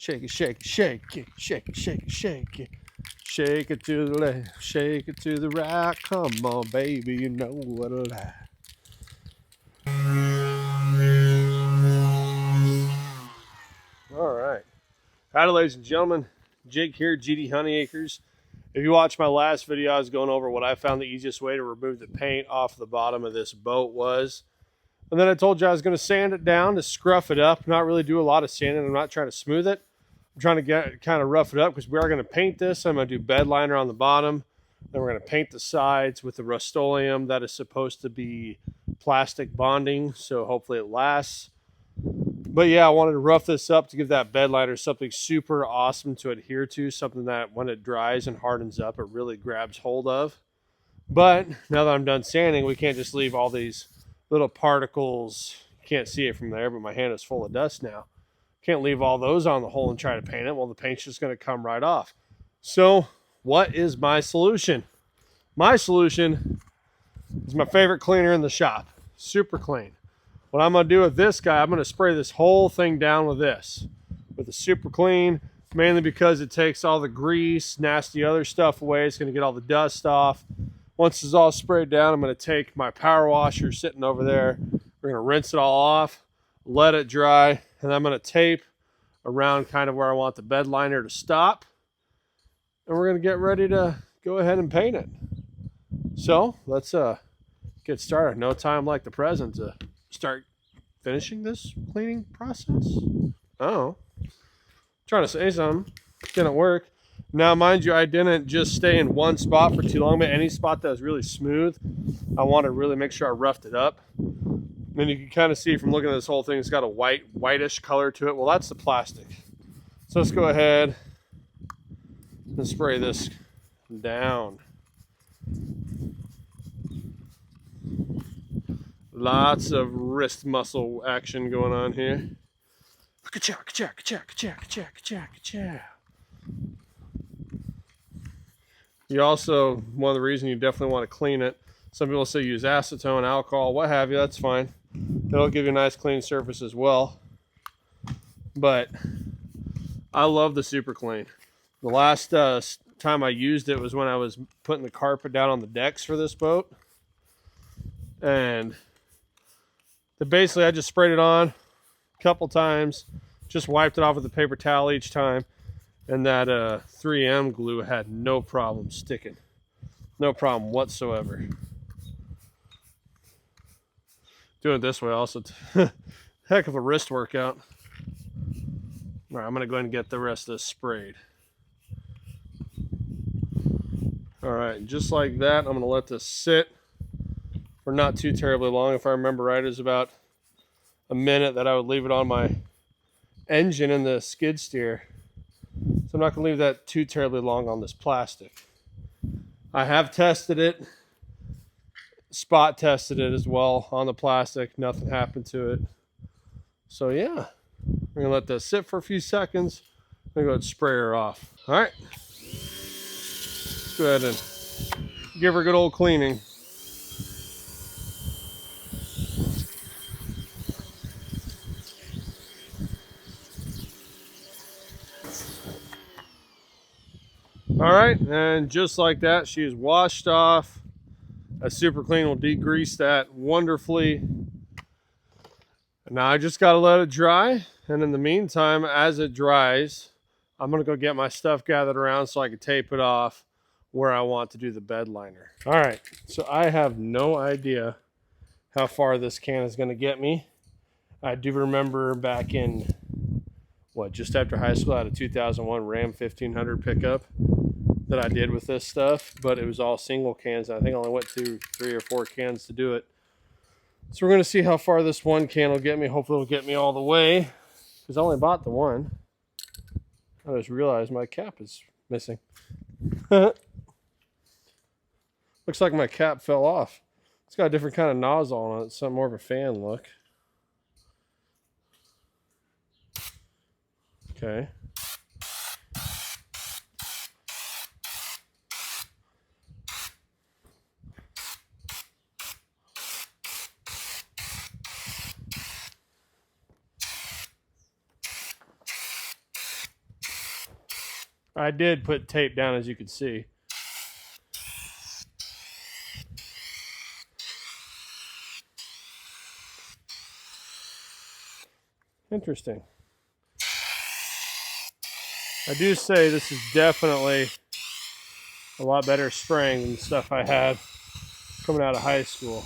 Shake it, shake it, shake it, shake it, shake it, shake it. Shake it to the left, shake it to the right. Come on, baby, you know what I like. All right. Howdy, ladies and gentlemen. Jake here, GD Honey Acres. If you watched my last video, I was going over what I found the easiest way to remove the paint off the bottom of this boat was. And then I told you I was going to sand it down to scruff it up, not really do a lot of sanding. I'm not trying to smooth it. I'm trying to get kind of rough it up because we are going to paint this. I'm going to do bed liner on the bottom. Then we're going to paint the sides with the Rust-Oleum that is supposed to be plastic bonding, so hopefully it lasts. But yeah, I wanted to rough this up to give that bed liner something super awesome to adhere to, something that when it dries and hardens up, it really grabs hold of. But now that I'm done sanding, we can't just leave all these little particles. You can't see it from there, but my hand is full of dust now. Can't leave all those on the hole and try to paint it. Well, the paint's just going to come right off. So what is my solution? My solution is my favorite cleaner in the shop, Super Clean. What I'm going to do with this guy, I'm going to spray this whole thing down with this, with the Super Clean, mainly because it takes all the grease, nasty other stuff away. It's going to get all the dust off. Once it's all sprayed down, I'm going to take my power washer sitting over there. We're going to rinse it all off, let it dry, and I'm going to tape around kind of where I want the bed liner to stop. And we're going to get ready to go ahead and paint it. So let's get started. No time like the present to start finishing this cleaning process. Oh, trying to say something. Didn't work. Now, mind you, I didn't just stay in one spot for too long, but any spot that was really smooth, I want to really make sure I roughed it up. And you can kind of see from looking at this whole thing, it's got a whitish color to it. Well, that's the plastic. So let's go ahead and spray this down. Lots of wrist muscle action going on here. Ka-chow, ka-chow, ka-chow, ka-chow, ka-chow, ka-chow, ka-chow. You also, one of the reasons you definitely want to clean it, some people say use acetone, alcohol, what have you, that's fine. It'll give you a nice clean surface as well. But I love the Super Clean. The last time I used it was when I was putting the carpet down on the decks for this boat. And basically I just sprayed it on a couple times, just wiped it off with a paper towel each time. And that 3M glue had no problem sticking. No problem whatsoever. Doing it this way also, heck of a wrist workout. All right, I'm going to go ahead and get the rest of this sprayed. All right, just like that, I'm going to let this sit for not too terribly long. If I remember right, it was about a minute that I would leave it on my engine in the skid steer. So I'm not going to leave that too terribly long on this plastic. I have tested it, spot tested it as well on the plastic. Nothing happened to it. So yeah, we're going to let this sit for a few seconds. I'm going to go ahead and spray her off. All right, let's go ahead and give her a good old cleaning. All right, and just like that, she is washed off. A Super Clean will degrease that wonderfully. Now I just got to let it dry, and in the meantime, as it dries, I'm going to go get my stuff gathered around so I can tape it off where I want to do the bed liner. All right, so I have no idea how far this can is going to get me. I do remember back in, just after high school, I had a 2001 Ram 1500 pickup that I did with this stuff, but it was all single cans. I think I only went through 3 or 4 cans to do it. So we're going to see how far this one can will get me. Hopefully it'll get me all the way, because I only bought the one. I just realized my cap is missing. Looks like my cap fell off. It's got a different kind of nozzle on it. It's something more of a fan look. Okay. I did put tape down, as you could see. Interesting. I do say this is definitely a lot better spraying than stuff I had coming out of high school.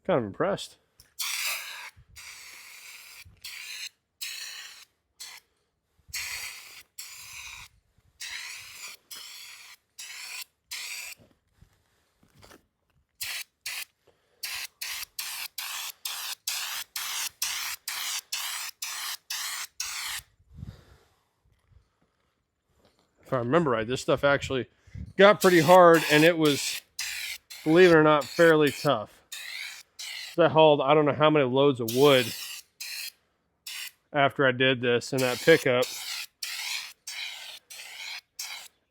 Kind of impressed. If I remember right, this stuff actually got pretty hard, and it was, believe it or not, fairly tough. I hauled, I don't know how many loads of wood after I did this in that pickup,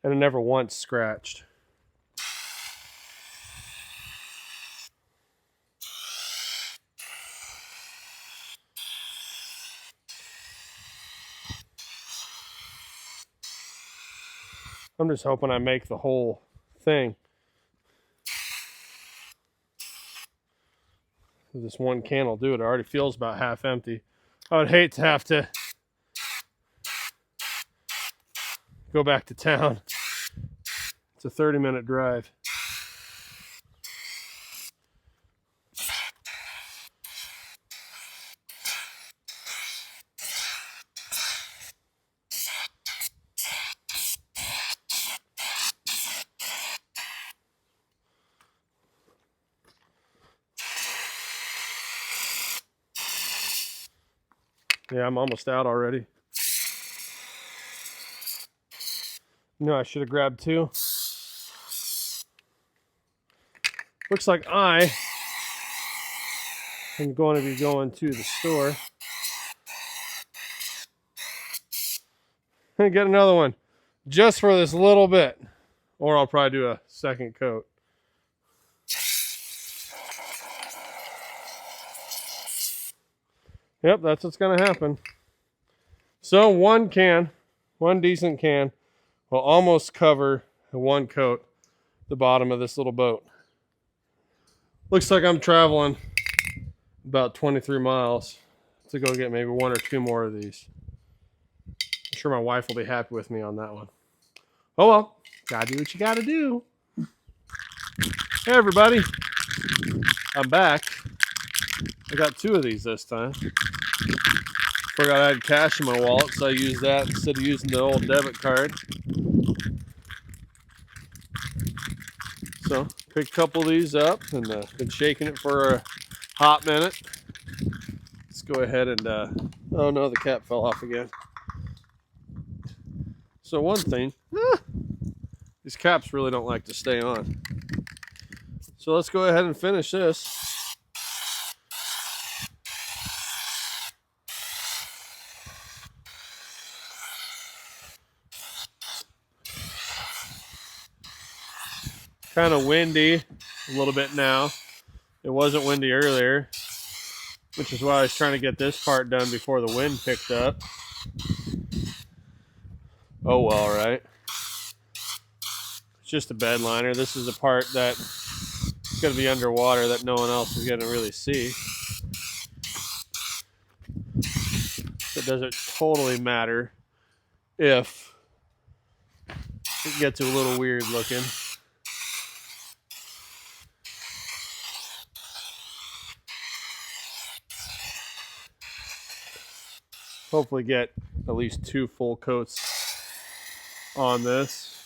and it never once scratched. I'm just hoping I make the whole thing. This one can will do it. It already feels about half empty. I would hate to have to go back to town. It's a 30-minute drive. Yeah, I'm almost out already. No, I should have grabbed two. Looks like I am going to be going to the store and get another one just for this little bit, or I'll probably do a second coat. Yep, that's what's going to happen. So one decent can, will almost cover in one coat the bottom of this little boat. Looks like I'm traveling about 23 miles to go get maybe one or two more of these. I'm sure my wife will be happy with me on that one. Oh well, gotta do what you gotta do. Hey everybody, I'm back. I got two of these this time. Forgot I had cash in my wallet, so I used that instead of using the old debit card. So, picked a couple of these up and been shaking it for a hot minute. Let's go ahead and, oh no, the cap fell off again. So one thing, these caps really don't like to stay on. So let's go ahead and finish this. Kind of windy a little bit now. It wasn't windy earlier, which is why I was trying to get this part done before the wind picked up. Oh well, right? It's just a bed liner. This is a part that's going to be underwater that no one else is going to really see. It doesn't totally matter if it gets a little weird looking. Hopefully get at least 2 full coats on this.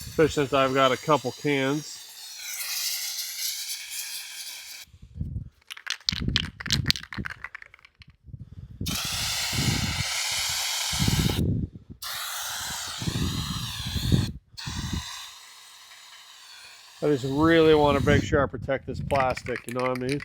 Especially since I've got a couple cans. I just really want to make sure I protect this plastic, you know what I mean?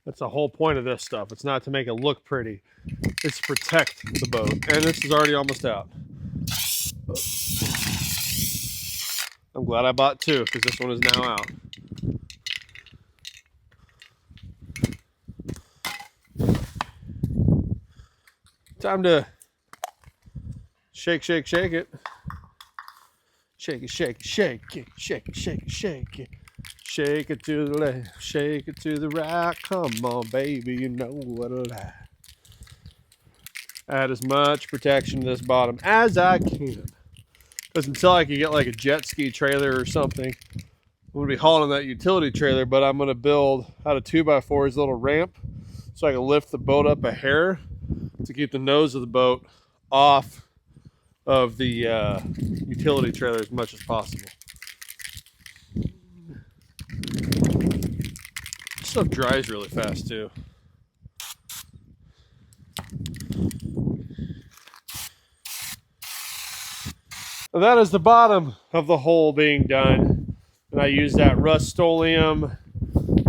That's the whole point of this stuff. It's not to make it look pretty. It's to protect the boat. And this is already almost out. I'm glad I bought two because this one is now out. Time to shake, shake, shake it. Shake it, shake it, shake it, shake it, shake it, shake it. Shake it to the left, shake it to the right. Come on, baby, you know what I like. Add as much protection to this bottom as I can. Because until I can get like a jet ski trailer or something, I'm going to be hauling that utility trailer, but I'm going to build out of 2x4's little ramp so I can lift the boat up a hair to keep the nose of the boat off of the utility trailer as much as possible. This stuff dries really fast too. And that is the bottom of the hole being done. And I used that Rust-Oleum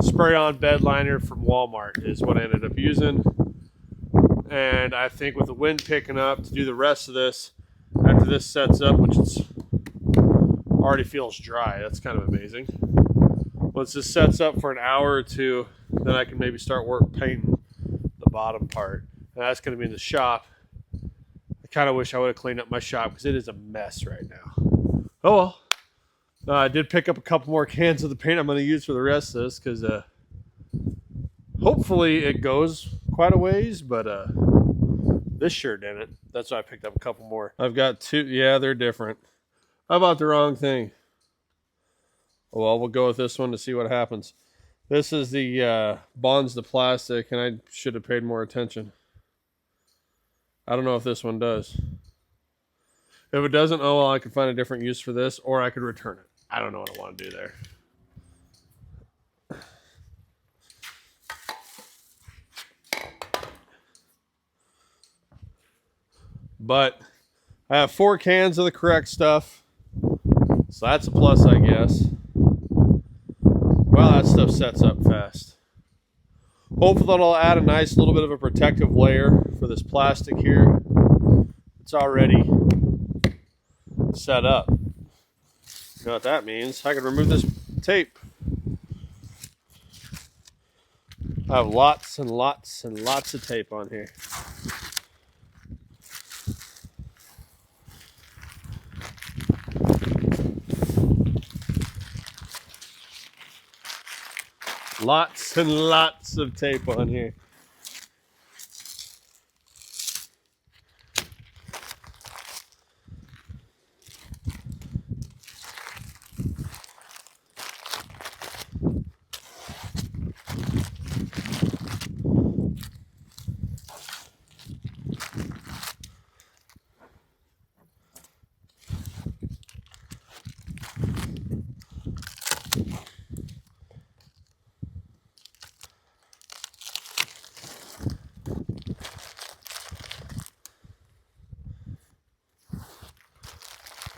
spray-on bed liner from Walmart is what I ended up using. And I think with the wind picking up to do the rest of this, after this sets up, which it's already feels dry, that's kind of amazing. Once this sets up for an hour or two, then I can maybe start painting the bottom part. And that's going to be in the shop. I kind of wish I would have cleaned up my shop because it is a mess right now. Oh well. I did pick up a couple more cans of the paint I'm going to use for the rest of this because hopefully it goes quite a ways, but this sure didn't. That's why I picked up a couple more. I've got two. Yeah, they're different. I bought the wrong thing. Well, we'll go with this one to see what happens. This is the Bonds to Plastic, and I should have paid more attention. I don't know if this one does. If it doesn't, oh well, I could find a different use for this, or I could return it. I don't know what I want to do there. But I have 4 cans of the correct stuff, so that's a plus, I guess. Well, that stuff sets up fast. Hopefully that'll add a nice little bit of a protective layer for this plastic here. It's already set up. You know what that means? I can remove this tape. I have lots and lots and lots of tape on here. Lots and lots of tape on here.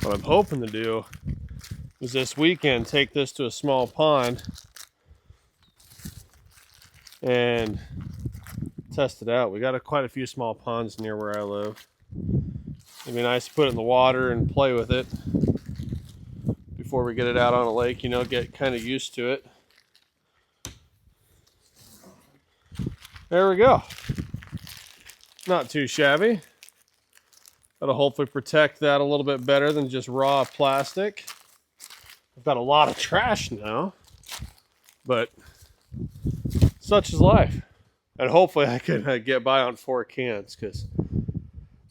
What I'm hoping to do is this weekend take this to a small pond and test it out. We got quite a few small ponds near where I live. It'd be nice to put it in the water and play with it before we get it out on a lake, you know, get kind of used to it. There we go. Not too shabby. That'll hopefully protect that a little bit better than just raw plastic. I've got a lot of trash now, but such is life. And hopefully I can get by on 4 cans, because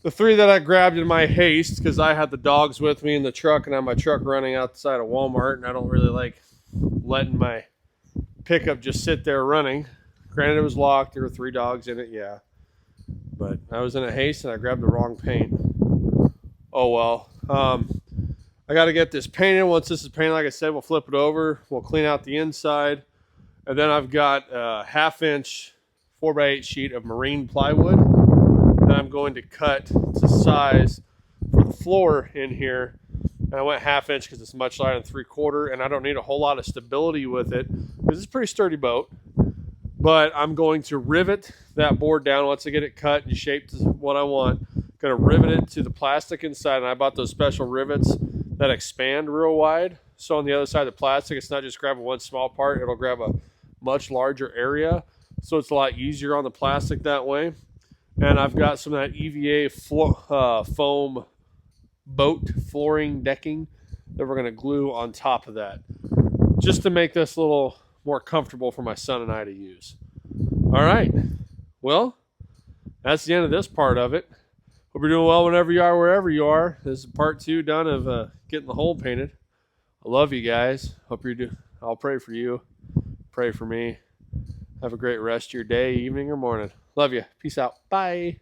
the 3 that I grabbed in my haste, because I had the dogs with me in the truck and I had my truck running outside of Walmart, and I don't really like letting my pickup just sit there running. Granted, it was locked. There were 3 dogs in it, yeah. But I was in a haste and I grabbed the wrong paint. Oh well. I got to get this painted. Once this is painted, like I said, we'll flip it over. We'll clean out the inside. And then I've got a 1/2-inch 4x8 sheet of marine plywood that I'm going to cut to size for the floor in here And I went 1/2 inch because it's much lighter than 3/4, and I don't need a whole lot of stability with it because it's a pretty sturdy boat. But I'm going to rivet that board down once I get it cut and shaped to what I want. Going to rivet it to the plastic inside, and I bought those special rivets that expand real wide. So on the other side of the plastic, it's not just grabbing one small part, it'll grab a much larger area. So it's a lot easier on the plastic that way. And I've got some of that EVA foam boat flooring decking that we're going to glue on top of that, just to make this a little more comfortable for my son and I to use. All right. Well, that's the end of this part of it. Hope you're doing well whenever you are, wherever you are. This is part 2 done of getting the hole painted. I love you guys. Hope you're doing. I'll pray for you. Pray for me. Have a great rest of your day, evening, or morning. Love you. Peace out. Bye.